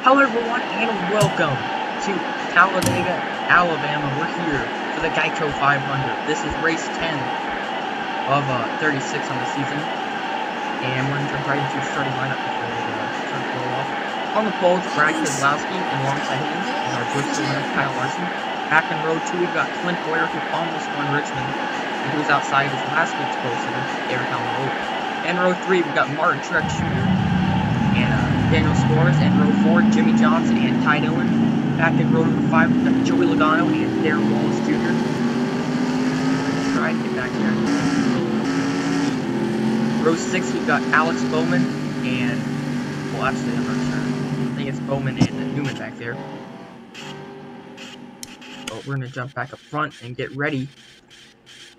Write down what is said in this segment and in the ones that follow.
Hello everyone and welcome to Talladega, Alabama. We're here for the Geico 500. This is race 10 of 36 on the season. And we're going to jump right into the starting lineup before we start to roll off. On the pole, it's Brad Keselowski, and alongside him is our Bristol winner, Kyle Larson. Back in row 2, we've got Clint Boyer, who almost won Richmond, and who was outside his last week's pole sitter, Eric Almirola. In row 3, we've got Martin Truex Jr. and Daniel Scores, and row 4, Jimmy Johnson and Ty Dillon. Back in row 5, we've got Joey Logano and Darren Wallace Jr. Try to get back here. Row 6, we've got Alex Bowman and, well, actually, I'm not sure. I think it's Bowman and Newman back there. But we're going to jump back up front and get ready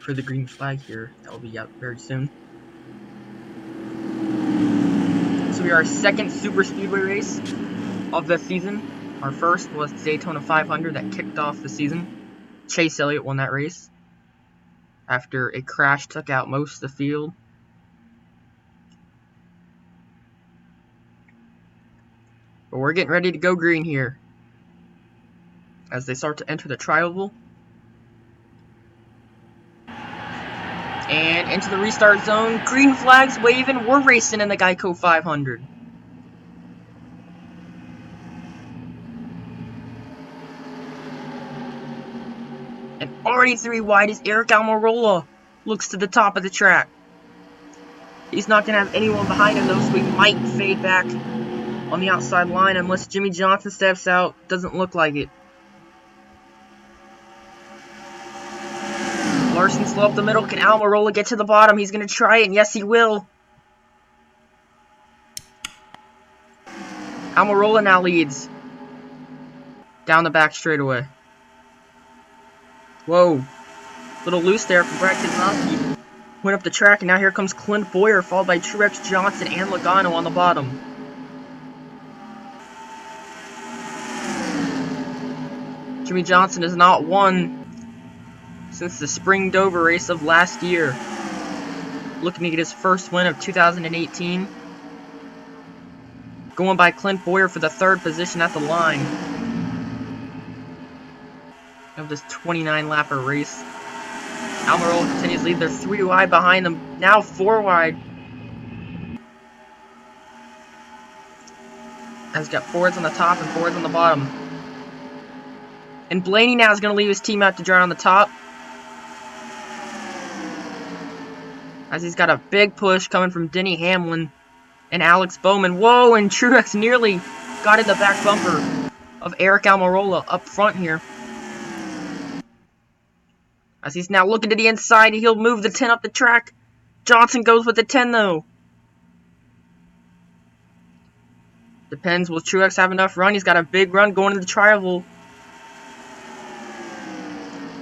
for the green flag here. That will be out very soon. So we are our second super speedway race of the season. Our first was the Daytona 500 that kicked off the season. Chase Elliott won that race after a crash took out most of the field. But we're getting ready to go green here as they start to enter the tri-oval. And into the restart zone. Green flags waving. We're racing in the Geico 500. And already 3 wide as Eric Almirola looks to the top of the track. He's not going to have anyone behind him though, so we might fade back on the outside line unless Jimmy Johnson steps out. Doesn't look like it. Larson slow up the middle. Can Almirola get to the bottom? He's going to try it, and yes, he will. Almirola now leads down the back straightaway. Whoa. Little loose there from Brad Keselowski. Went up the track, and now here comes Clint Boyer, followed by Truex, Johnson, and Logano on the bottom. Jimmy Johnson has not won since the Spring Dover race of last year. Looking to get his first win of 2018. Going by Clint Boyer for the 3rd position at the line of this 29-lapper race. Almirola continues to lead. They're 3 wide behind them. Now 4 wide. Has got Fords on the top and Fords on the bottom. And Blaney now is going to leave his team out to dry on the top, as he's got a big push coming from Denny Hamlin and Alex Bowman. Whoa, and Truex nearly got in the back bumper of Eric Almirola up front here. As he's now looking to the inside, he'll move the 10 up the track. Johnson goes with the 10 though. Depends, will Truex have enough run? He's got a big run going to the tri-oval.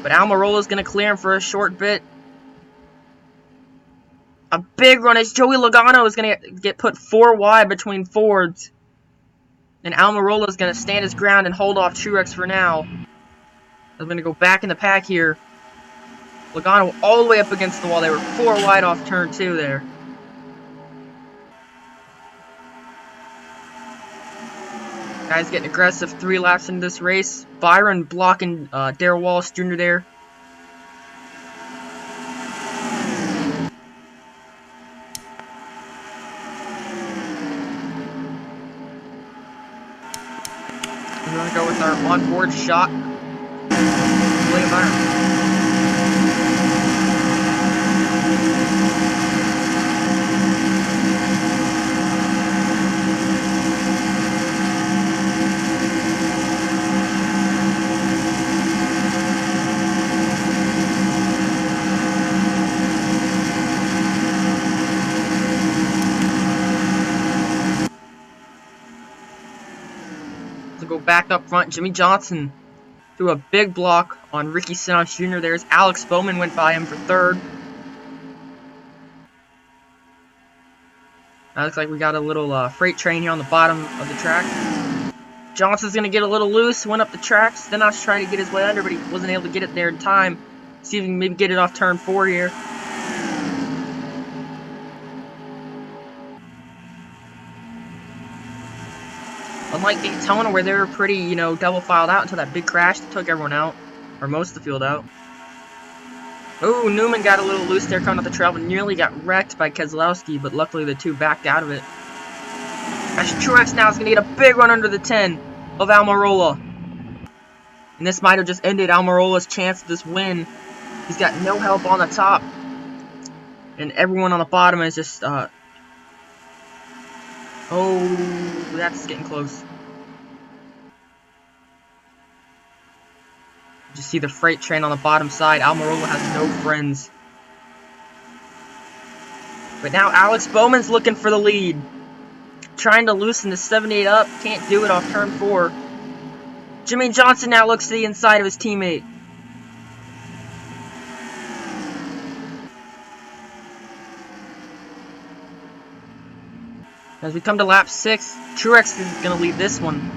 But Almirola's going to clear him for a short bit. A big run as Joey Logano is going to get put 4 wide between Fords. And Almirola is going to stand his ground and hold off Truex for now. I'm going to go back in the pack here. Logano all the way up against the wall. They were 4 wide off turn 2 there. Guys getting aggressive 3 laps into this race. Byron blocking Darren Wallace Jr. there. We're going to go with our onboard shot. William Byron. To go back up front, Jimmy Johnson threw a big block on Ricky Stenhouse Jr. There's Alex Bowman went by him for 3rd. Now looks like we got a little freight train here on the bottom of the track. Johnson's going to get a little loose, went up the track. Stenhouse trying to get his way under, but he wasn't able to get it there in time. See if we can maybe get it off turn 4 here. Unlike Daytona, where they were pretty, you know, double filed out until that big crash that took everyone out, or most of the field out. Oh, Newman got a little loose there coming off the trail, but nearly got wrecked by Keselowski, but luckily the two backed out of it. As Truex now is going to get a big run under the 10 of Almirola. And this might have just ended Almirola's chance of this win. He's got no help on the top. And everyone on the bottom is just, oh, that's getting close. You see the freight train on the bottom side. Almirola has no friends. But now Alex Bowman's looking for the lead. Trying to loosen the 78 up. Can't do it off turn 4. Jimmy Johnson now looks to the inside of his teammate. As we come to lap 6, Truex is going to lead this one.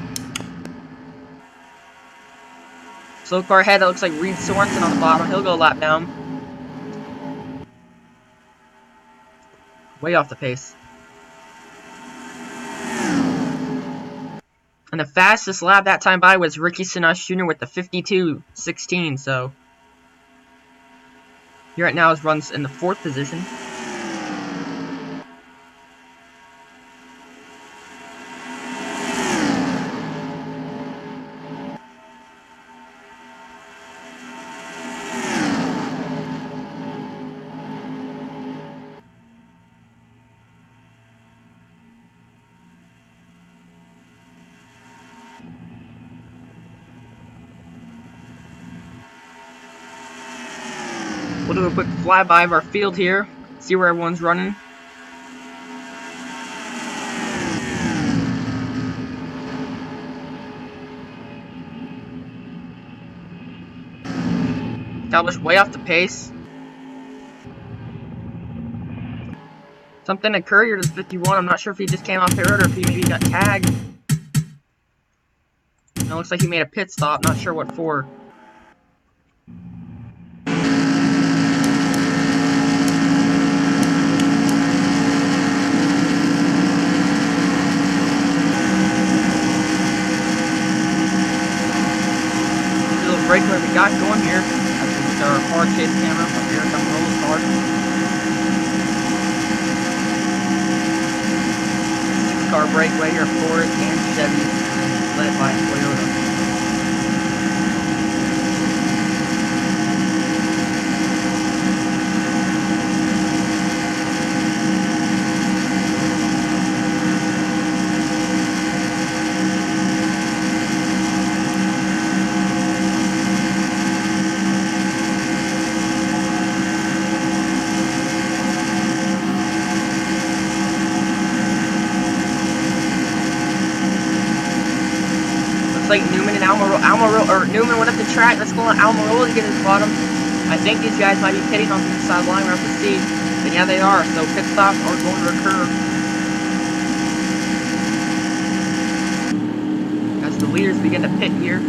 Slow car ahead, that looks like Reed Sorensen on the bottom. He'll go a lap down. Way off the pace. And the fastest lap that time by was Ricky Stenhouse Jr. with the 52.16, so here right now is runs in the 4th position. We'll do a quick flyby of our field here, see where everyone's running. Dalglish way off the pace. Something to Courier to 51. I'm not sure if he just came off the road or if he maybe got tagged. It looks like he made a pit stop, not sure what for. Breakaway we got going here. That's our car chase camera up here. Come roll the car. 6-car breakaway here, Ford and Chevy, led by Toyota. Like Newman and Newman went up the track. Let's go on Almirola to get his bottom. I think these guys might be pitting on the inside line. We're up to see. And yeah, they are. So pit stops are going to occur. As the leaders begin to pit here.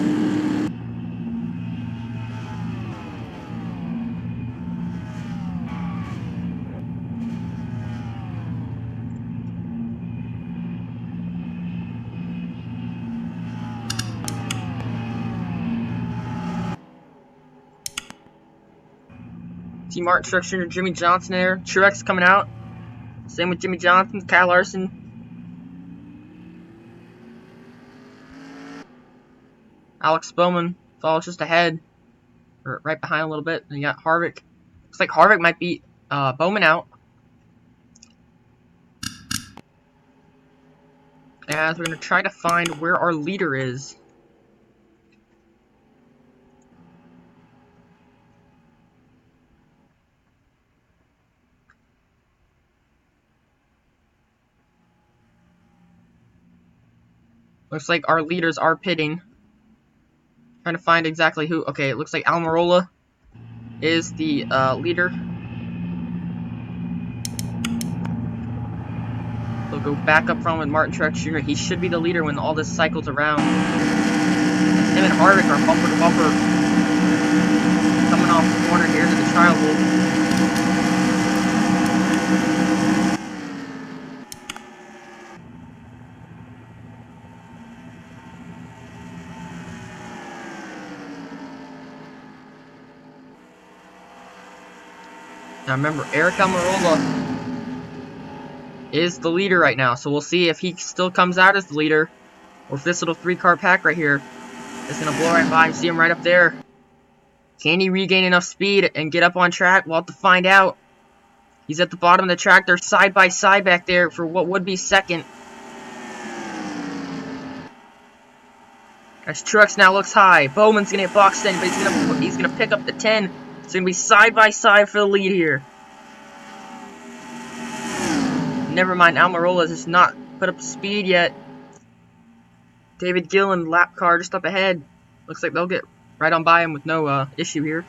See Martin Truex Jr., Jimmy Johnson there. Truex coming out. Same with Jimmy Johnson, Kyle Larson. Alex Bowman follows just ahead. Or right behind a little bit. And you got Harvick. Looks like Harvick might beat Bowman out. As we're going to try to find where our leader is. Looks like our leaders are pitting. Trying to find exactly who. Okay, it looks like Almirola is the leader. They'll go back up front with Martin Truex Jr. He should be the leader when all this cycles around. Him and Harvick are bumper to bumper. Coming off the corner here to the trial hole. Now remember, Eric Almirola is the leader right now, so we'll see if he still comes out as the leader, or if this little 3-car pack right here is going to blow right by him. See him right up there. Can he regain enough speed and get up on track? We'll have to find out. He's at the bottom of the track. They're side by side back there for what would be second. As Truex now looks high. Bowman's going to get boxed in, but he's going to pick up the 10. It's going to be side by side for the lead here. Never mind, Almirola has not put up speed yet. David Gillen, lap car just up ahead. Looks like they'll get right on by him with no issue here.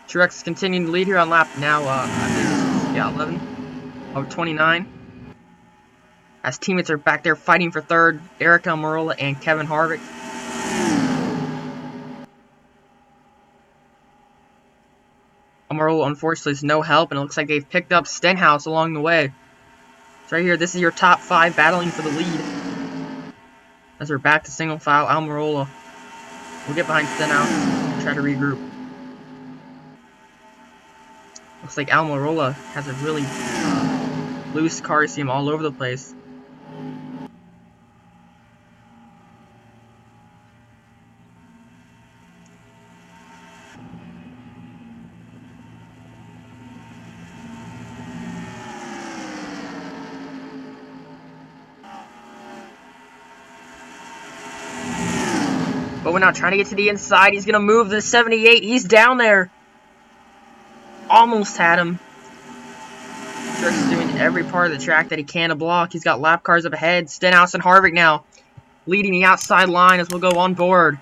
Truex is continuing to lead here on lap now, I think this is, 11 of 29. As teammates are back there fighting for third, Eric Almirola and Kevin Harvick. Almirola, unfortunately, is no help, and it looks like they've picked up Stenhouse along the way. So right here, this is your top 5 battling for the lead. As we're back to single file, Almirola will get behind Stenhouse and try to regroup. Looks like Almirola has a really loose car. You see him all over the place. But we're not trying to get to the inside. He's going to move the 78. He's down there. Almost had him. Truex is doing every part of the track that he can to block. He's got lap cars up ahead. Stenhouse and Harvick now leading the outside line as we'll go on board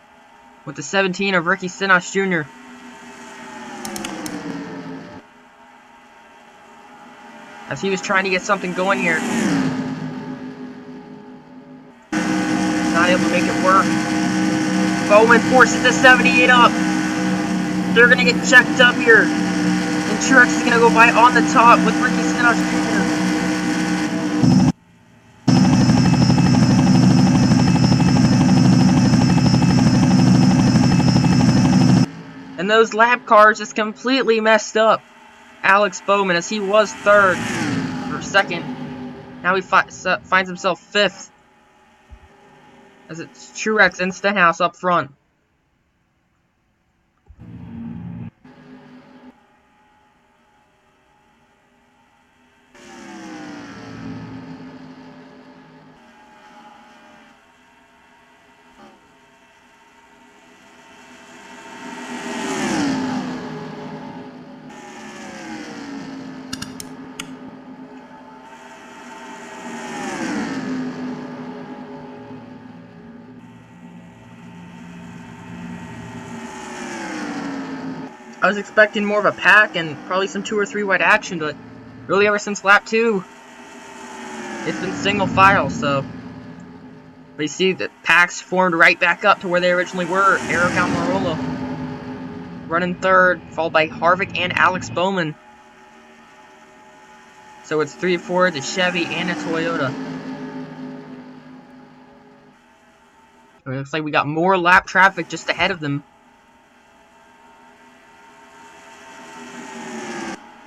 with the 17 of Ricky Stenhouse Jr. As he was trying to get something going here. Not able to make it work. Bowman forces the 78 up. They're going to get checked up here. And Truex is going to go by on the top with Ricky Stenhouse Jr. And those lap cars just completely messed up Alex Bowman, as he was third or second. Now he finds himself fifth, as it's Truex and Stenhouse up front. I was expecting more of a pack and probably some 2 or 3 wide action, but really ever since lap 2, it's been single file, so. But you see the packs formed right back up to where they originally were. Eric Almirola running third, followed by Harvick and Alex Bowman. So it's 3 Fords, a Chevy, and a Toyota. It looks like we got more lap traffic just ahead of them.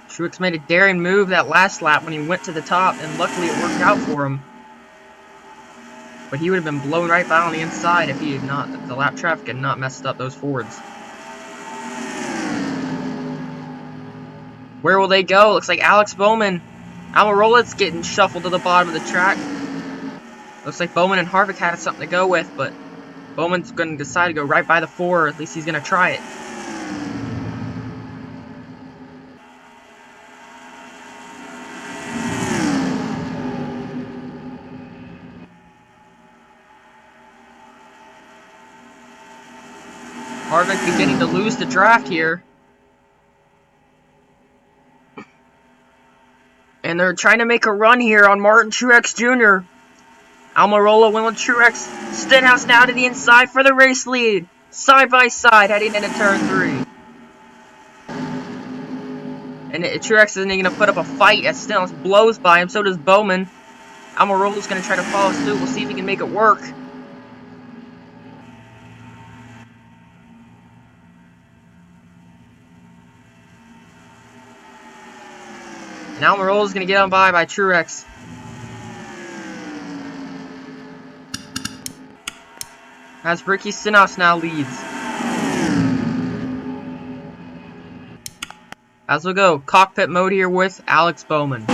Truex made a daring move that last lap when he went to the top, and luckily it worked out for him. But he would have been blown right by on the inside if he had not, if the lap traffic had not messed up those Fords. Where will they go? Looks like Alex Bowman. Almirola's getting shuffled to the bottom of the track. Looks like Bowman and Harvick had something to go with, but Bowman's going to decide to go right by the 4, or at least he's going to try it. Harvick beginning to lose the draft here. And they're trying to make a run here on Martin Truex Jr. Almirola went with Truex. Stenhouse now to the inside for the race lead. Side by side heading into turn 3. And Truex isn't even going to put up a fight as Stenhouse blows by him. So does Bowman. Almirola's going to try to follow suit. We'll see if he can make it work. And Almirola's going to get on by Truex. As Ricky Stenhouse now leads. As we'll go, cockpit mode here with Alex Bowman.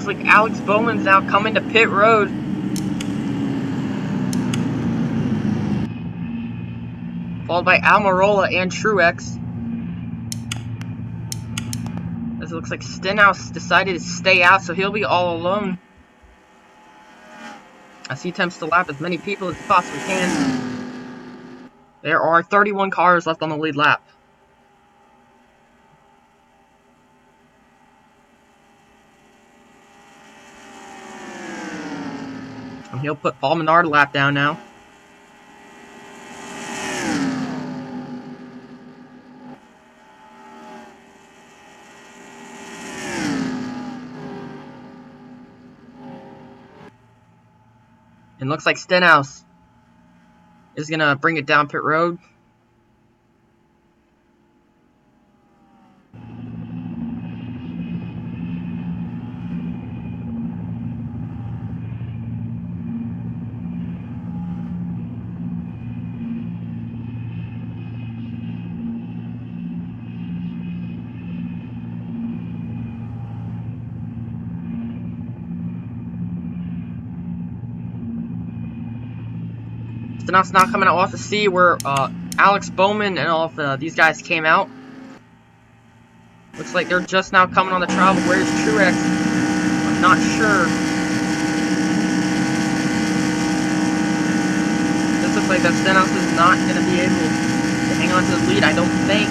Looks like Alex Bowman's now coming to pit road. Followed by Almirola and Truex. As it looks like Stenhouse decided to stay out, so he'll be all alone. As he attempts to lap as many people as he possibly can. There are 31 cars left on the lead lap. And he'll put Paul Menard a lap down now. And looks like Stenhouse is going to bring it down pit road. Stenhouse now coming out. We'll have to see where Alex Bowman and all of these guys came out. Looks like they're just now coming on the travel. Where's Truex? I'm not sure. This looks like that Stenhouse is not going to be able to hang on to the lead, I don't think.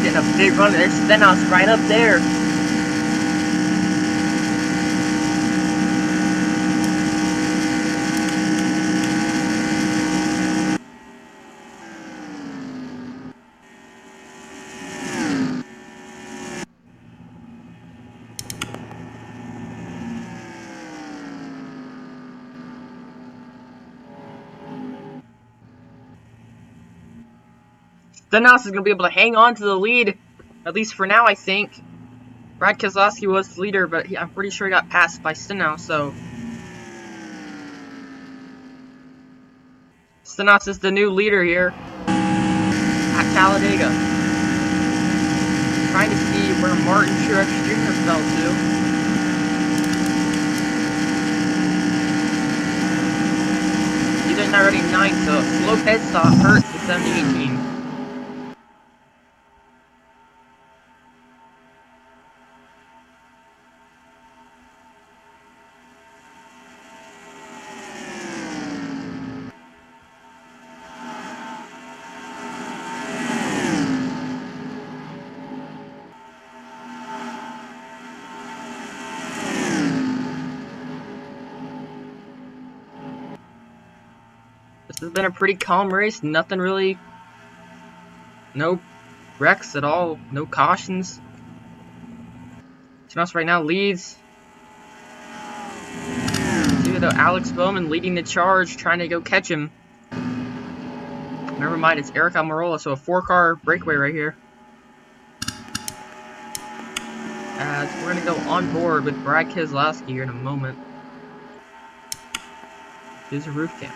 Getting a big run. There's Stenhouse right up there. Stenhouse is going to be able to hang on to the lead, at least for now, I think. Brad Keselowski was the leader, but I'm pretty sure he got passed by Stenhouse, so... Stenhouse is the new leader here at Talladega. Trying to see where Martin Truex Jr. fell to. He's in already 9th, so a slow pit stop hurts the 78 team. This has been a pretty calm race, nothing really, no wrecks at all, no cautions. Stenhouse right now leads. See though, Alex Bowman leading the charge, trying to go catch him. Never mind, it's Eric Almirola, so a 4-car breakaway right here. As we're going to go on board with Brad Keselowski here in a moment. Here's a roof cam.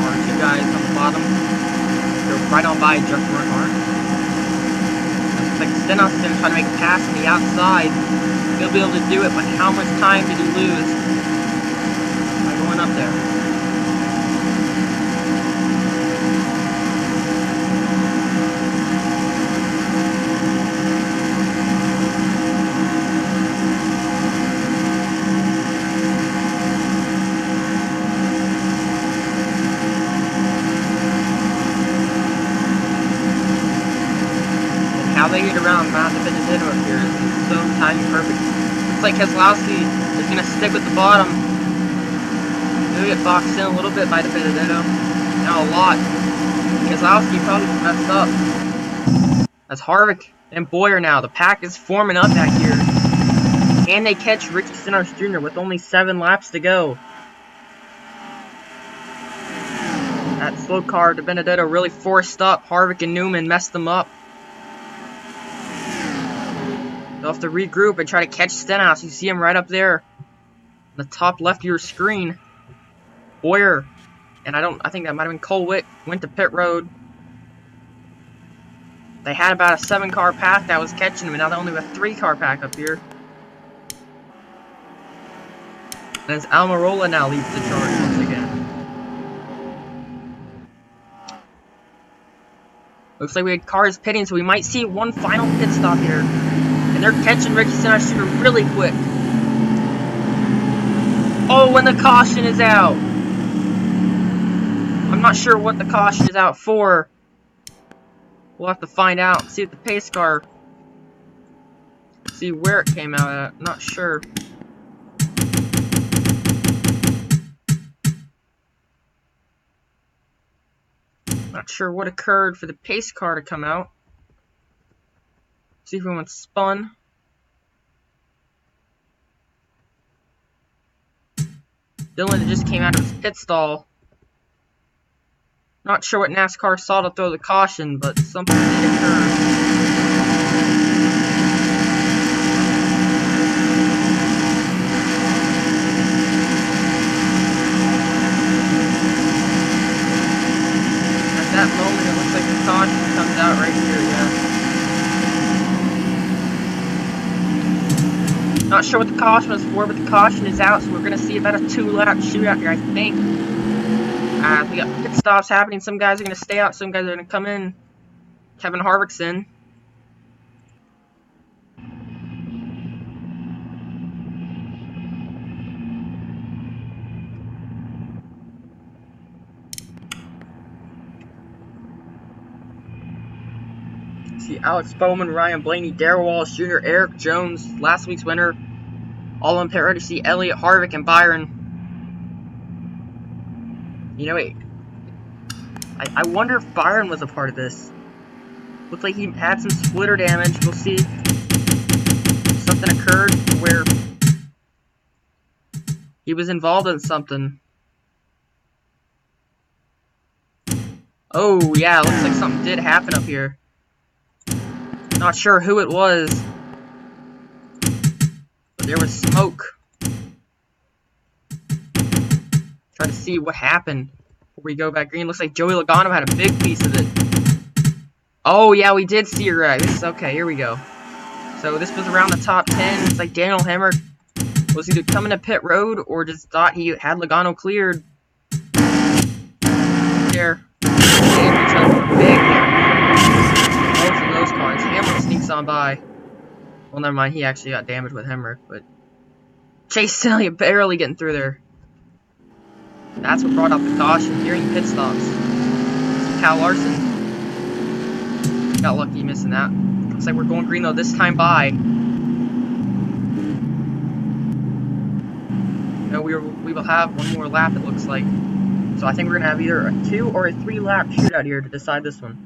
are two guys on the bottom. They're right on by Jeff Earnhardt. Looks like Stenhouse is going to try to make a pass on the outside. He'll be able to do it, but how much time did he lose by going up there? How they get around Mount Benedetto up here is so timing perfect. Looks like Keselowski is going to stick with the bottom. He'll get boxed in a little bit by the Benedetto. Now a lot. Keselowski probably messed up. That's Harvick and Boyer now. The pack is forming up back here. And they catch Ricky Stenhouse Jr. with only 7 laps to go. That slow car to Benedetto really forced up. Harvick and Newman messed them up. They'll have to regroup and try to catch Stenhouse. You see him right up there. On the top left of your screen. Boyer. And I think that might have been Cole Witt. Went to pit road. They had about a 7-car pack that was catching him. And now they only have a 3-car pack up here. And it's Almirola now leads the charge once again. Looks like we had cars pitting, so we might see one final pit stop here. And they're catching Ricky Stenhouse Jr. really quick. Oh, and the caution is out. I'm not sure what the caution is out for. We'll have to find out. See if the pace car. See where it came out at. Not sure. Not sure what occurred for the pace car to come out. See if we went spun. Dylan just came out of his pit stall. Not sure what NASCAR saw to throw the caution, but something did occur. That moment, it looks like the caution comes out right here, yeah. Not sure what the caution was for, but the caution is out, so we're going to see about a 2-lap shootout here, I think. We got pit stops happening. Some guys are going to stay out, some guys are going to come in. Kevin Harvick's in. See Alex Bowman, Ryan Blaney, Darrell Wallace Jr., Eric Jones, last week's winner, all on pit road. To see Elliott, Harvick, and Byron. You know, I wonder if Byron was a part of this. Looks like he had some splitter damage. We'll see if something occurred where he was involved in something. Oh, yeah, looks like something did happen up here. Not sure who it was, but there was smoke. Try to see what happened before we go back green. Looks like Joey Logano had a big piece of it. Oh yeah, we did see her. This is okay. Here we go. So this was around the top 10. It's like Daniel Hemrick was either coming to pit road or just thought he had Logano cleared. There, each other were big there. Both of those cars. Hemrick sneaks on by. Well, never mind. He actually got damaged with Hemrick, but Chase Elliott barely getting through there. That's what brought out the caution during pit stops. Cal Larson got lucky missing that. Looks like we're going green though this time by. No, we will have one more lap, it looks like. So I think we're gonna have either a 2 or a 3-lap shootout here to decide this one.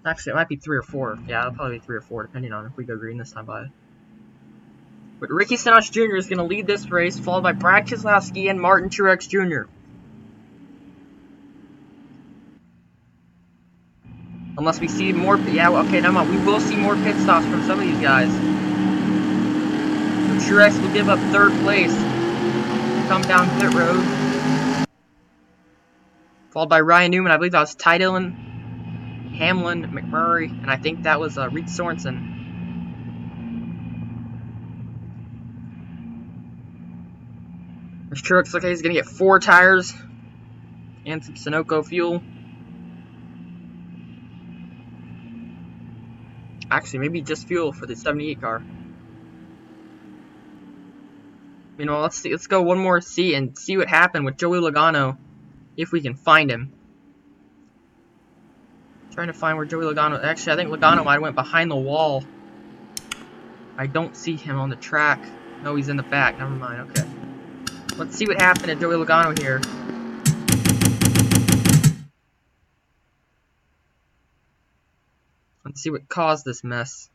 Actually, it might be 3 or 4. Yeah, it'll probably be 3 or 4, depending on if we go green this time by. But Ricky Stenhouse Jr. is going to lead this race, followed by Brad Keselowski and Martin Truex Jr. Unless we see more... Yeah, okay, never mind. We will see more pit stops from some of these guys. So Truex will give up 3rd place. come down pit road. Followed by Ryan Newman. I believe that was Ty Dillon, Hamlin, McMurray, and I think that was Reed Sorensen. This truck looks like he's going to get 4 tires and some Sunoco fuel. Actually, maybe just fuel for the 78 car. You know, let's see. Let's go one more see what happened with Joey Logano, if we can find him. Trying to find where Joey Logano. Actually, I think Logano might have went behind the wall. I don't see him on the track. No, he's in the back. Never mind. Okay. Let's see what happened to Joey Logano here. Let's see what caused this mess.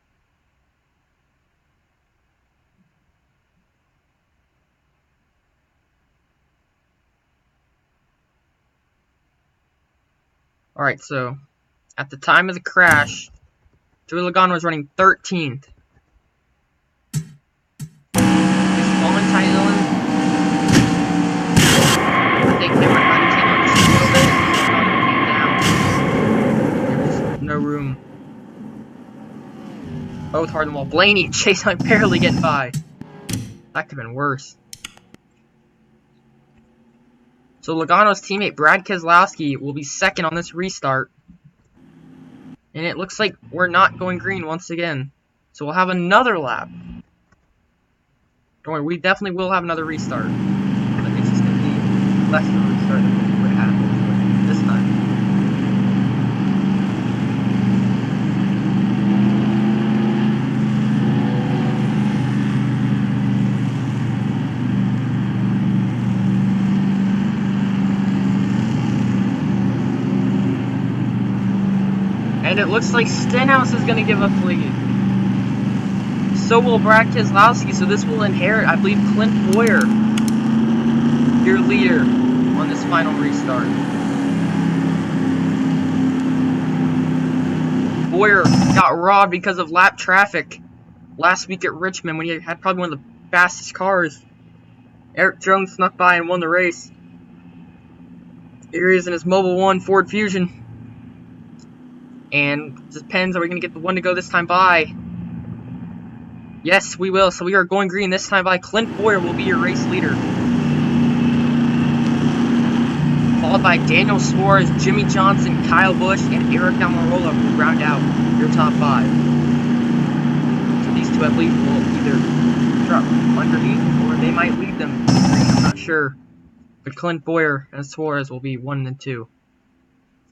Alright, so at the time of the crash, Joey Logano was running 13th. He's falling Ty Dillon. I think they were trying to take on the came down. There was no room. Both hard on the wall. Blaney and Chase Hunt barely get by. That could have been worse. So Logano's teammate Brad Keselowski will be second on this restart. And it looks like we're not going green once again. So we'll have another lap. Don't worry, we definitely will have another restart. But it's just going to be less of a restart than we would have this time. And it looks like Stenhouse is going to give up the lead. So will Brad Keselowski, so this will inherit, I believe, Clint Bowyer, your leader on this final restart. Bowyer got robbed because of lap traffic last week at Richmond when he had probably one of the fastest cars. Eric Jones snuck by and won the race. Here he is in his Mobil 1 Ford Fusion. And it depends, are we going to get the one to go this time by? Yes, we will. So we are going green this time by. Clint Bowyer will be your race leader. Followed by Daniel Suarez, Jimmy Johnson, Kyle Busch, and Eric Almirola will round out your top 5. So these two, I believe, will either drop underneath or they might lead them to green. I'm not sure. But Clint Bowyer and Suarez will be 1 and 2.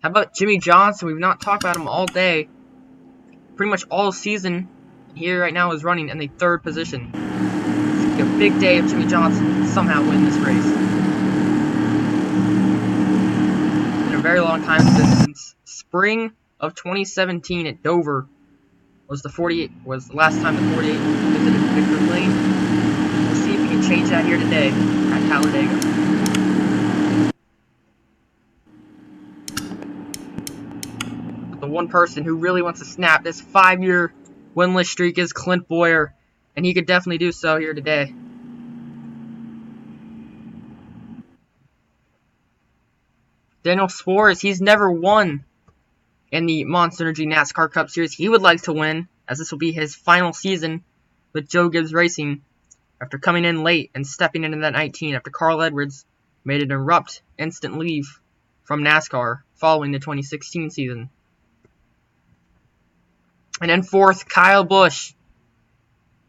How about Jimmy Johnson? We've not talked about him all day. Pretty much all season. Here right now is running in the 3rd position. It's going to be a big day if Jimmy Johnson can somehow win this race. In a very long time since spring of 2017 at Dover was the last time the 48 visited Victor's Lane. We'll see if we can change that here today at Talladega. The one person who really wants to snap this 5-year winless streak is Clint Bowyer, and he could definitely do so here today. Daniel Suarez, he's never won in the Monster Energy NASCAR Cup Series. He would like to win, as this will be his final season with Joe Gibbs Racing after coming in late and stepping into that 19 after Carl Edwards made an abrupt instant leave from NASCAR following the 2016 season. And then 4th, Kyle Busch.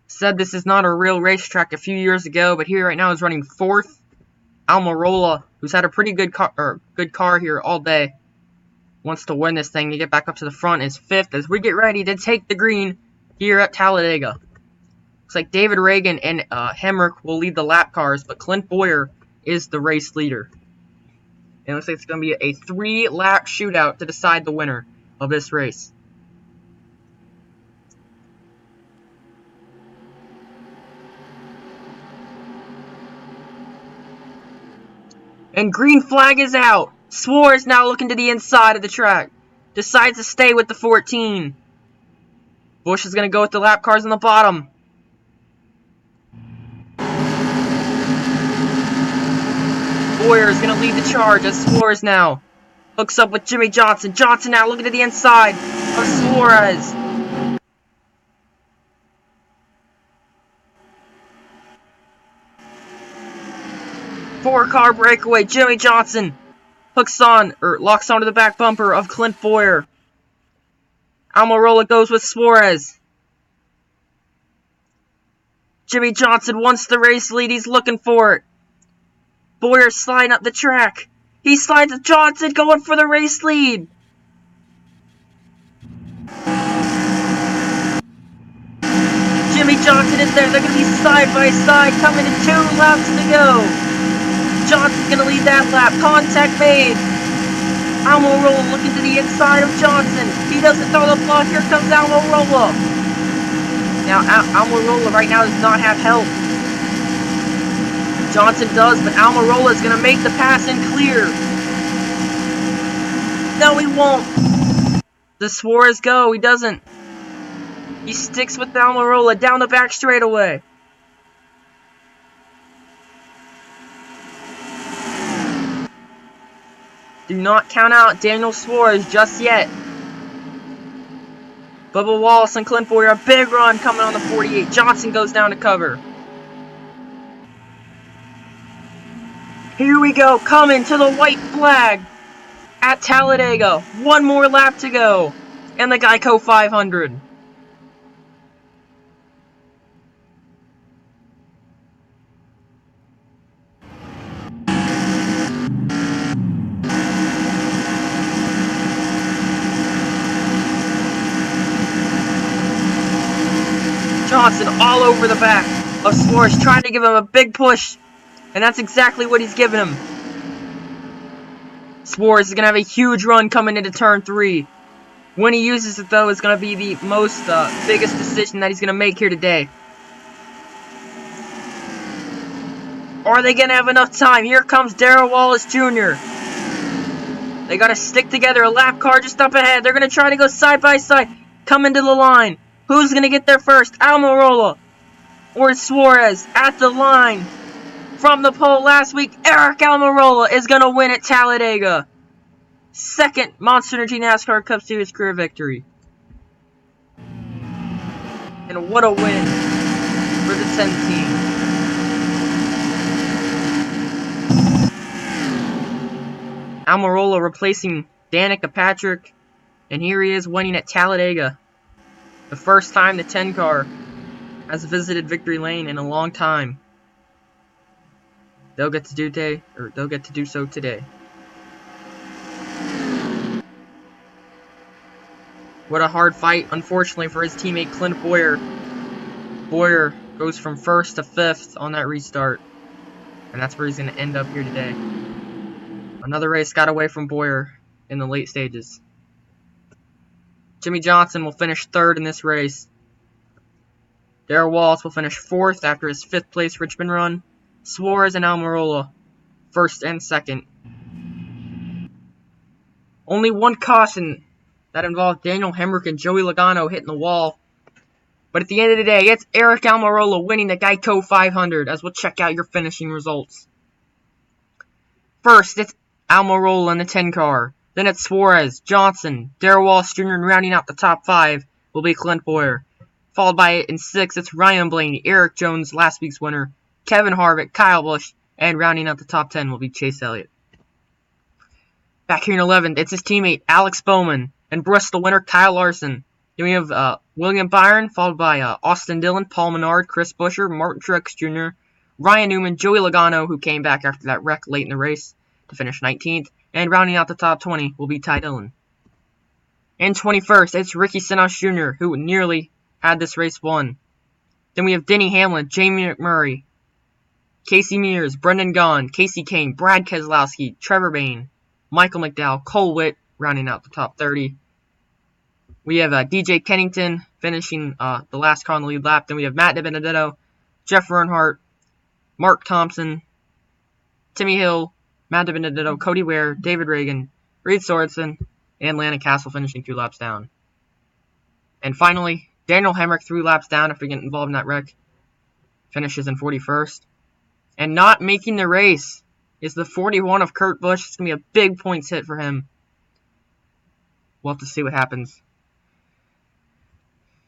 Said this is not a real racetrack a few years ago, but here right now is running 4th. Almirola, who's had a pretty good car here all day, wants to win this thing to get back up to the front, is 5th as we get ready to take the green here at Talladega. Looks like David Reagan and Hemrick will lead the lap cars, but Clint Bowyer is the race leader. And it looks like it's going to be a 3-lap shootout to decide the winner of this race. And green flag is out. Suarez now looking to the inside of the track. Decides to stay with the 14. Busch is going to go with the lap cars on the bottom. Bowyer is going to lead the charge as Suarez now hooks up with Jimmy Johnson. Johnson now looking to the inside of Suarez. Four-car breakaway. Jimmy Johnson hooks on, or locks onto the back bumper of Clint Bowyer. Almirola goes with Suarez. Jimmy Johnson wants the race lead. He's looking for it. Bowyer sliding up the track. He slides with Johnson going for the race lead. Jimmy Johnson is there. They're going to be side by side coming to 2 laps to go. Johnson's going to lead that lap. Contact made. Almirola looking to the inside of Johnson. He doesn't throw the block. Here comes Almirola. Now, Almirola right now does not have help. Johnson does, but Almirola is going to make the pass and clear. No, he won't. Does Suarez go? He doesn't. He sticks with Almirola down the back straightaway. Do not count out Daniel Suarez just yet. Bubba Wallace and Clint Bowyer, a big run coming on the 48. Johnson goes down to cover. Here we go, coming to the white flag at Talladega. One more lap to go, and the Geico 500. Johnson all over the back of Suarez, trying to give him a big push, and that's exactly what he's giving him. Suarez is going to have a huge run coming into turn 3. When he uses it, though, is going to be the biggest decision that he's going to make here today. Are they going to have enough time? Here comes Darrell Wallace Jr. They got to stick together. A lap car just up ahead. They're going to try to go side by side. Coming to the line. Who's going to get there first? Almirola or Suarez at the line? From the pole last week, Eric Almirola is going to win at Talladega. Second Monster Energy NASCAR Cup Series career victory. And what a win for the 10 team. Almirola replacing Danica Patrick. And here he is winning at Talladega. The first time the 10 car has visited Victory Lane in a long time. They'll get to do so today. What a hard fight, unfortunately, for his teammate Clint Bowyer. Bowyer goes from 1st to 5th on that restart. And that's where he's going to end up here today. Another race got away from Bowyer in the late stages. Jimmy Johnson will finish 3rd in this race. Darrell Wallace will finish 4th after his 5th place Richmond run. Suarez and Almirola 1st and 2nd. Only one caution that involved Daniel Hemrick and Joey Logano hitting the wall. But at the end of the day, it's Eric Almirola winning the Geico 500, as we'll check out your finishing results. First, it's Almirola in the 10 car. Then it's Suarez, Johnson, Darrell Wallace Jr., and rounding out the top 5 will be Clint Bowyer. Followed by it in 6, it's Ryan Blaney, Eric Jones, last week's winner, Kevin Harvick, Kyle Busch, and rounding out the top 10 will be Chase Elliott. Back here in 11th, it's his teammate Alex Bowman, and Bristol winner Kyle Larson. Then we have William Byron, followed by Austin Dillon, Paul Menard, Chris Buescher, Martin Truex Jr., Ryan Newman, Joey Logano, who came back after that wreck late in the race to finish 19th. And rounding out the top 20 will be Ty Dillon. And 21st, it's Ricky Stenhouse Jr., who nearly had this race won. Then we have Denny Hamlin, Jamie McMurray, Casey Mears, Brendan Gaughan, Casey Kane, Brad Keselowski, Trevor Bayne, Michael McDowell, Cole Witt, rounding out the top 30. We have DJ Kennington finishing the last car on the lead lap. Then we have Matt DiBenedetto, Jeff Earnhardt, Mark Thompson, Timmy Hill, Matt DiBenedetto, Cody Ware, David Reagan, Reed Sorensen, and Landon Castle finishing 2 laps down. And finally, Daniel Hemrick 3 laps down after getting involved in that wreck. Finishes in 41st. And not making the race is the 41 of Kurt Busch. It's going to be a big points hit for him. We'll have to see what happens.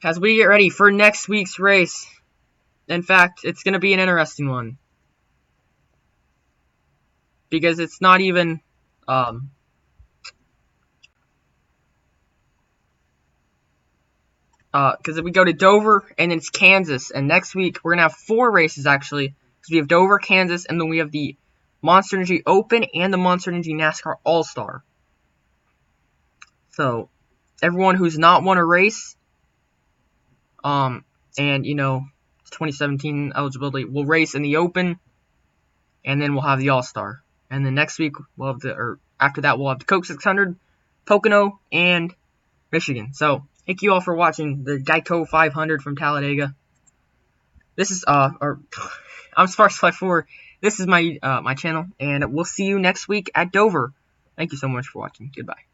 As we get ready for next week's race, in fact, it's going to be an interesting one. Because it's not even... because if we go to Dover, and it's Kansas, and next week we're going to have 4 races, actually. Because we have Dover, Kansas, and then we have the Monster Energy Open and the Monster Energy NASCAR All-Star. So, everyone who's not won a race, and, 2017 eligibility, will race in the Open, and then we'll have the All-Star. And then next week, after that, we'll have the Coke 600, Pocono, and Michigan. So, thank you all for watching the Geico 500 from Talladega. This is, I'm Sparks54. This is my channel, and we'll see you next week at Dover. Thank you so much for watching. Goodbye.